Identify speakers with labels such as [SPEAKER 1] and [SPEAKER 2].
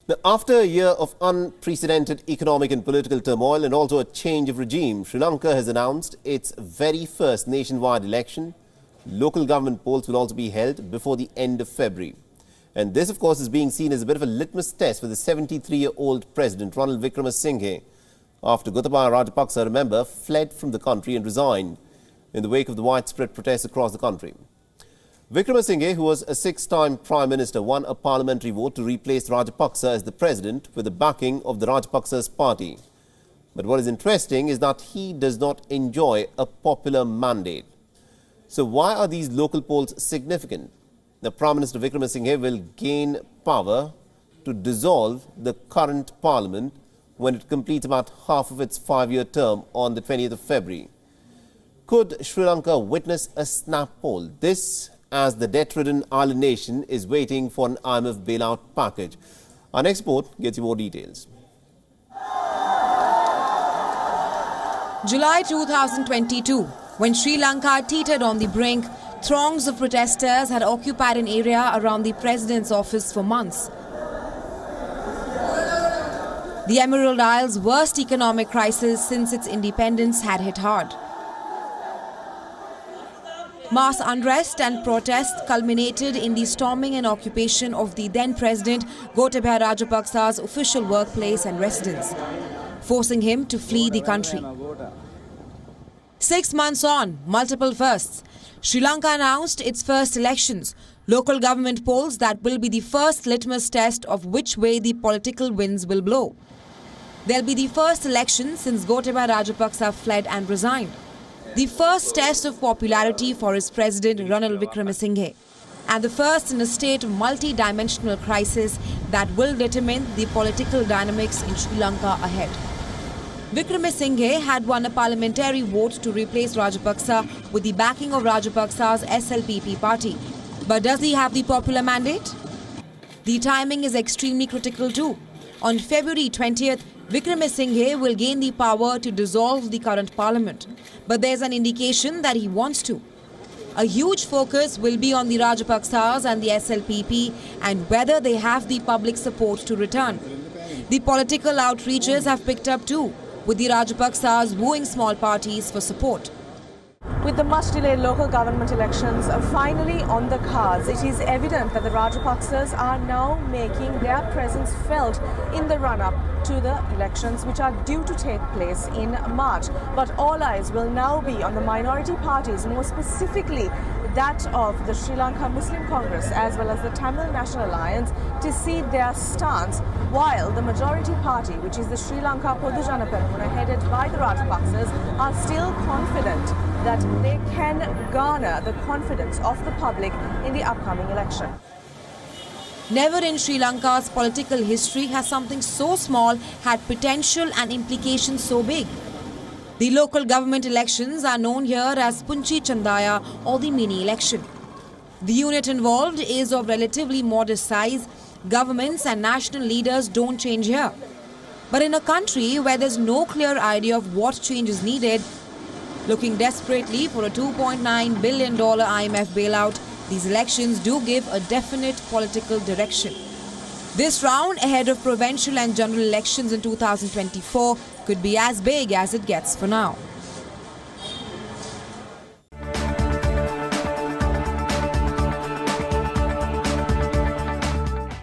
[SPEAKER 1] Now, after a year of unprecedented economic and political turmoil and also a change of regime, Sri Lanka has announced its very first nationwide election. Local government polls will also be held before the end of February. And this, of course, is being seen as a bit of a litmus test for the 73-year-old President Ranil Wickremesinghe, after Gotabaya Rajapaksa, remember, fled from the country and resigned in the wake of the widespread protests across the country. Wickremesinghe, who was a 6-time Prime Minister, won a parliamentary vote to replace Rajapaksa as the President with the backing of the Rajapaksa's party. But what is interesting is that he does not enjoy a popular mandate. So why are these local polls significant? The Prime Minister Wickremesinghe will gain power to dissolve the current parliament when it completes about half of its 5-year term on the 20th of February. Could Sri Lanka witness a snap poll? This, as the debt-ridden island nation is waiting for an IMF bailout package. Our next report gets you more details.
[SPEAKER 2] July 2022, when Sri Lanka teetered on the brink, throngs of protesters had occupied an area around the President's office for months. The Emerald Isle's worst economic crisis since its independence had hit hard. Mass unrest and protest culminated in the storming and occupation of the then-President Gotabaya Rajapaksa's official workplace and residence, forcing him to flee the country. 6 months on, multiple firsts, Sri Lanka announced its first elections, local government polls that will be the first litmus test of which way the political winds will blow. They'll be the first election since Gotabaya Rajapaksa fled and resigned. The first test of popularity for his president Ranil Wickremesinghe, and the first in a state of multi-dimensional crisis that will determine the political dynamics in Sri Lanka ahead. Wickremesinghe had won a parliamentary vote to replace Rajapaksa with the backing of Rajapaksa's SLPP party. But does he have the popular mandate? The timing is extremely critical too. On February 20th, Wickremesinghe will gain the power to dissolve the current parliament. But there's an indication that he wants to. A huge focus will be on the Rajapaksas and the SLPP and whether they have the public support to return. The political outreaches have picked up too, with the Rajapaksas wooing small parties for support.
[SPEAKER 3] With the much-delayed local government elections finally on the cards, it is evident that the Rajapaksas are now making their presence felt in the run-up to the elections which are due to take place in March. But all eyes will now be on the minority parties, more specifically that of the Sri Lanka Muslim Congress as well as the Tamil National Alliance, to see their stance, while the majority party, which is the Sri Lanka Podujana Peramuna, headed by the Rajapaksas, are still confident that they can garner the confidence of the public in the upcoming election.
[SPEAKER 2] Never in Sri Lanka's political history has something so small had potential and implications so big. The local government elections are known here as Punchi Chandaya or the mini-election. The unit involved is of relatively modest size. Governments and national leaders don't change here. But in a country where there's no clear idea of what change is needed, looking desperately for a $2.9 billion IMF bailout, these elections do give a definite political direction. This round, ahead of provincial and general elections in 2024, could be as big as it gets for now.